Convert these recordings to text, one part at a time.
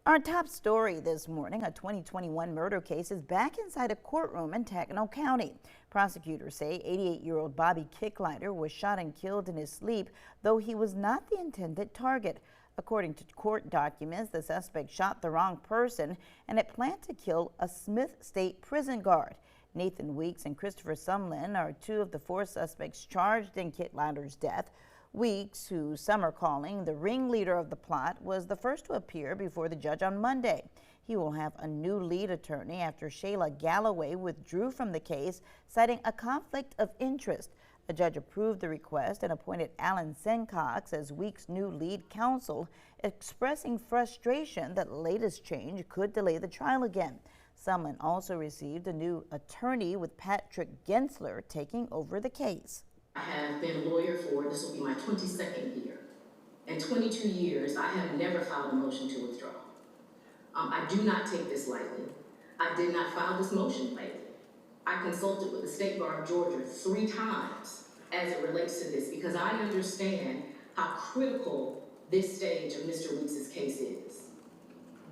Our top story this morning, a 2021 murder case is back inside a courtroom in Tagnall County. Prosecutors say 88-year-old Bobby Kicklighter was shot and killed in his sleep, though he was not the intended target. According to court documents, the suspect shot the wrong person and had planned to kill a Smith State prison guard. Nathan Weeks and Christopher Sumlin are two of the four suspects charged in Kicklighter's death. Weeks, who some are calling the ringleader of the plot, was the first to appear before the judge on Monday. He will have a new lead attorney after Shayla Galloway withdrew from the case, citing a conflict of interest. A judge approved the request and appointed Alan Sencox as Weeks' new lead counsel, expressing frustration that the latest change could delay the trial again. Sumlin also received a new attorney, with Patrick Gensler taking over the case. I have been a lawyer for, this will be my 22nd year. In 22 years, I have never filed a motion to withdraw. I do not take this lightly. I did not file this motion lightly. I consulted with the State Bar of Georgia 3 times as it relates to this, because I understand how critical this stage of Mr. Weeks' case is.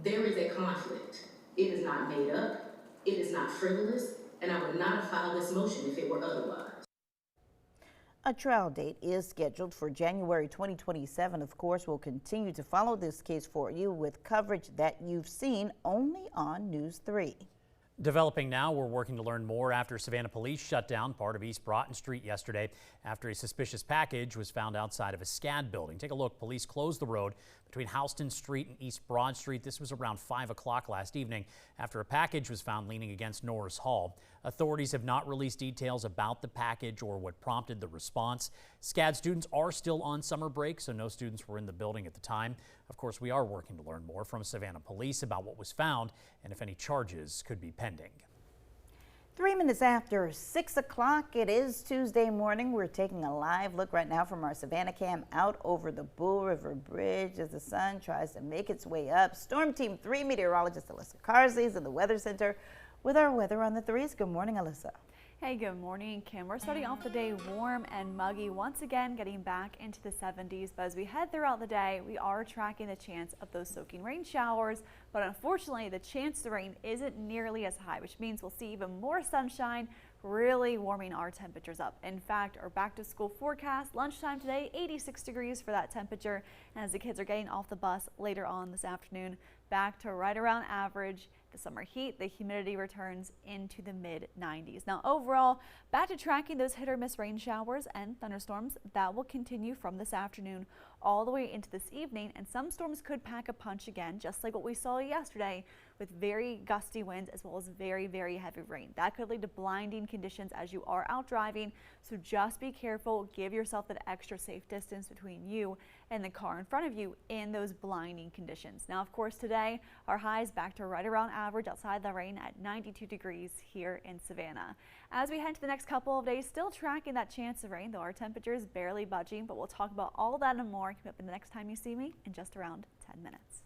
There is a conflict. It is not made up, it is not frivolous, and I would not have filed this motion if it were otherwise. A trial date is scheduled for January 2027. Of course, we'll continue to follow this case for you with coverage that you've seen only on News 3. Developing now, we're working to learn more after Savannah police shut down part of East Broughton Street yesterday after a suspicious package was found outside of a SCAD building. Take a look. Police closed the road between Houston Street and East Broad Street. This was around 5 o'clock last evening after a package was found leaning against Norris Hall. Authorities have not released details about the package or what prompted the response. SCAD students are still on summer break, so no students were in the building at the time. Of course, we are working to learn more from Savannah police about what was found and if any charges could be pending. 3 minutes after 6 o'clock, it is Tuesday morning. We're taking a live look right now from our Savannah cam out over the Bull River Bridge as the sun tries to make its way up. Storm Team 3 meteorologist Alyssa Carsley is in the Weather Center with our weather on the 3s. Good morning, Alyssa. Hey, good morning, Kim. We're starting off the day warm and muggy, once again getting back into the 70s. But as we head throughout the day, we are tracking the chance of those soaking rain showers. But unfortunately, the chance to rain isn't nearly as high, which means we'll see even more sunshine, really warming our temperatures up. In fact, our back to school forecast, lunchtime today, 86 degrees for that temperature. And as the kids are getting off the bus later on this afternoon, back to right around average. The summer heat, the humidity returns into the mid-90s. Now overall, back to tracking those hit or miss rain showers and thunderstorms. That will continue from this afternoon all the way into this evening, and some storms could pack a punch again, just like what we saw yesterday, with very gusty winds as well as very, very heavy rain. That could lead to blinding conditions as you are out driving, so just be careful. Give yourself that extra safe distance between you and the car in front of you in those blinding conditions. Now, of course, today our highs back to right around average outside the rain at 92 degrees here in Savannah. As we head to the next couple of days, still tracking that chance of rain, though our temperature is barely budging, but we'll talk about all that and more coming up in the next time you see me in just around 10 minutes.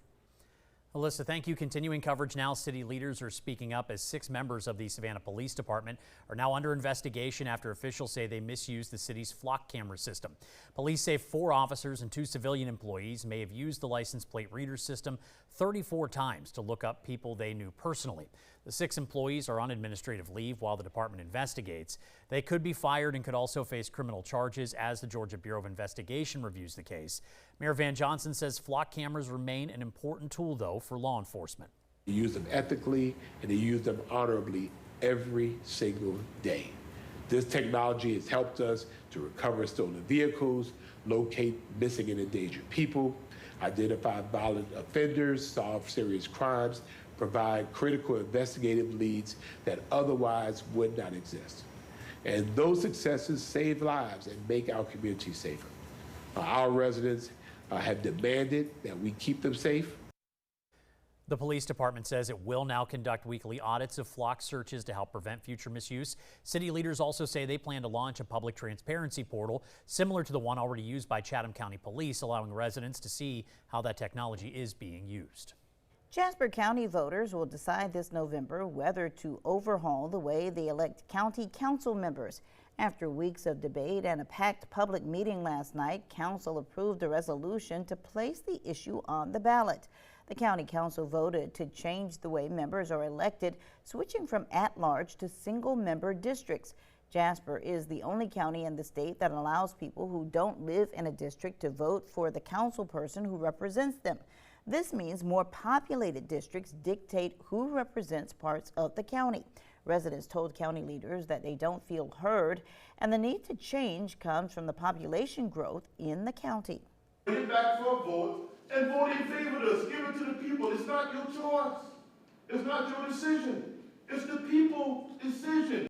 Alyssa, thank you. Continuing coverage now. City leaders are speaking up as 6 members of the Savannah Police Department are now under investigation after officials say they misused the city's flock camera system. Police say 4 officers and 2 civilian employees may have used the license plate reader system 34 times to look up people they knew personally. The 6 employees are on administrative leave while the department investigates. They could be fired and could also face criminal charges as the Georgia Bureau of Investigation reviews the case. Mayor Van Johnson says flock cameras remain an important tool, though, for law enforcement. You use them ethically and they use them honorably every single day. This technology has helped us to recover stolen vehicles, locate missing and endangered people, identify violent offenders, solve serious crimes, provide critical investigative leads that otherwise would not exist. And those successes save lives and make our community safer. Our residents have demanded that we keep them safe. The police department says it will now conduct weekly audits of flock searches to help prevent future misuse. City leaders also say they plan to launch a public transparency portal similar to the one already used by Chatham County Police, allowing residents to see how that technology is being used. Jasper County voters will decide this November whether to overhaul the way they elect county council members. After weeks of debate and a packed public meeting last night, council approved a resolution to place the issue on the ballot. The county council voted to change the way members are elected, switching from at-large to single-member districts. Jasper is the only county in the state that allows people who don't live in a district to vote for the council person who represents them. This means more populated districts dictate who represents parts of the county. Residents told county leaders that they don't feel heard, and the need to change comes from the population growth in the county. Bring it back for a vote and vote in favor of this. Give it to the people. It's not your choice. It's not your decision. It's the people's decision.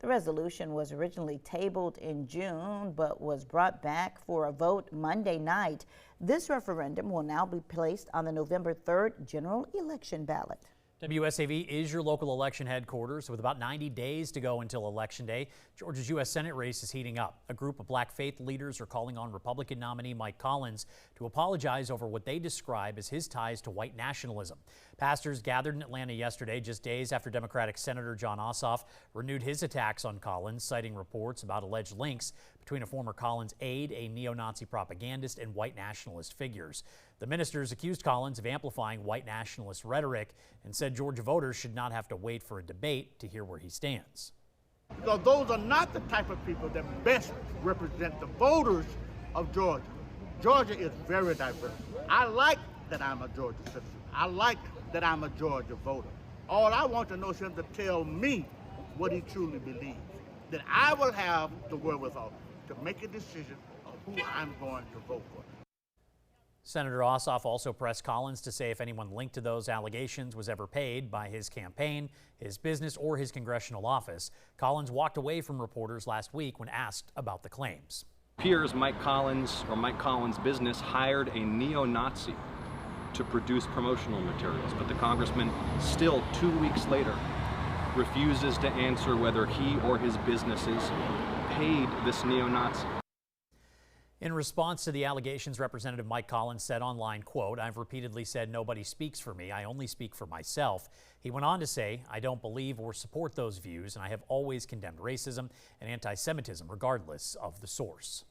The resolution was originally tabled in June, but was brought back for a vote Monday night. This referendum will now be placed on the November 3rd general election ballot. WSAV is your local election headquarters. With about 90 days to go until Election Day, Georgia's U.S. Senate race is heating up. A group of black faith leaders are calling on Republican nominee Mike Collins to apologize over what they describe as his ties to white nationalism. Pastors gathered in Atlanta yesterday, just days after Democratic Senator Jon Ossoff renewed his attacks on Collins, citing reports about alleged links between a former Collins aide, a neo-Nazi propagandist, and white nationalist figures. The ministers accused Collins of amplifying white nationalist rhetoric and said Georgia voters should not have to wait for a debate to hear where he stands. Because those are not the type of people that best represent the voters of Georgia. Georgia is very diverse. I like that I'm a Georgia citizen. I like that I'm a Georgia voter. All I want to know is him to tell me what he truly believes. Then I will have the wherewithal to make a decision of who I'm going to vote for. Senator Ossoff also pressed Collins to say if anyone linked to those allegations was ever paid by his campaign, his business, or his congressional office. Collins walked away from reporters last week when asked about the claims. Appears Mike Collins or Mike Collins' business hired a neo-Nazi to produce promotional materials, but the congressman still 2 weeks later refuses to answer whether he or his businesses paid this neo-Nazi. In response to the allegations, Representative Mike Collins said online, quote, "I've repeatedly said nobody speaks for me. I only speak for myself." He went on to say, "I don't believe or support those views, and I have always condemned racism and anti-Semitism regardless of the source."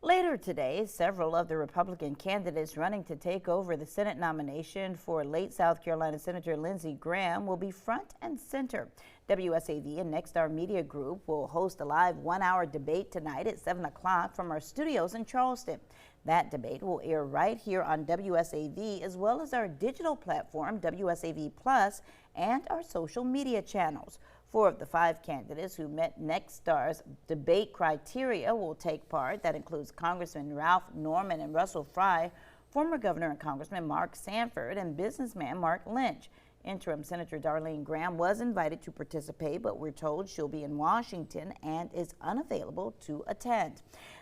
Later today, several of the Republican candidates running to take over the Senate nomination for late South Carolina Senator Lindsey Graham will be front and center. WSAV and Nexstar Media Group will host a live one-hour debate tonight at 7 o'clock from our studios in Charleston. That debate will air right here on WSAV, as well as our digital platform, WSAV Plus, and our social media channels. 4 of the 5 candidates who met Nexstar's debate criteria will take part. That includes Congressman Ralph Norman and Russell Fry, former Governor and Congressman Mark Sanford, and businessman Mark Lynch. Interim Senator Darlene Graham was invited to participate, but we're told she'll be in Washington and is unavailable to attend.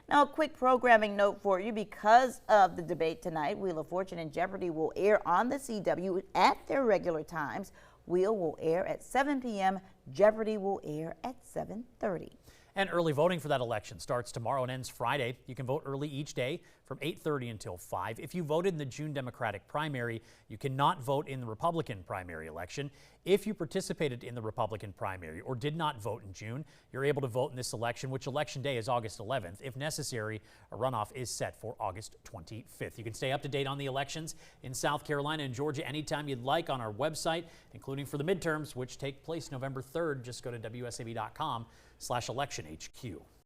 Now, a quick programming note for you. Because of the debate tonight, Wheel of Fortune and Jeopardy will air on the CW at their regular times. Wheel will air at 7 p.m. Jeopardy will air at 7:30. And early voting for that election starts tomorrow and ends Friday. You can vote early each day from 8:30 until 5. If you voted in the June Democratic primary, you cannot vote in the Republican primary election. If you participated in the Republican primary or did not vote in June, you're able to vote in this election, which election day is August 11th. If necessary, a runoff is set for August 25th. You can stay up to date on the elections in South Carolina and Georgia anytime you'd like on our website, including for the midterms, which take place November 3rd. Just go to WSAV.com/electionhq.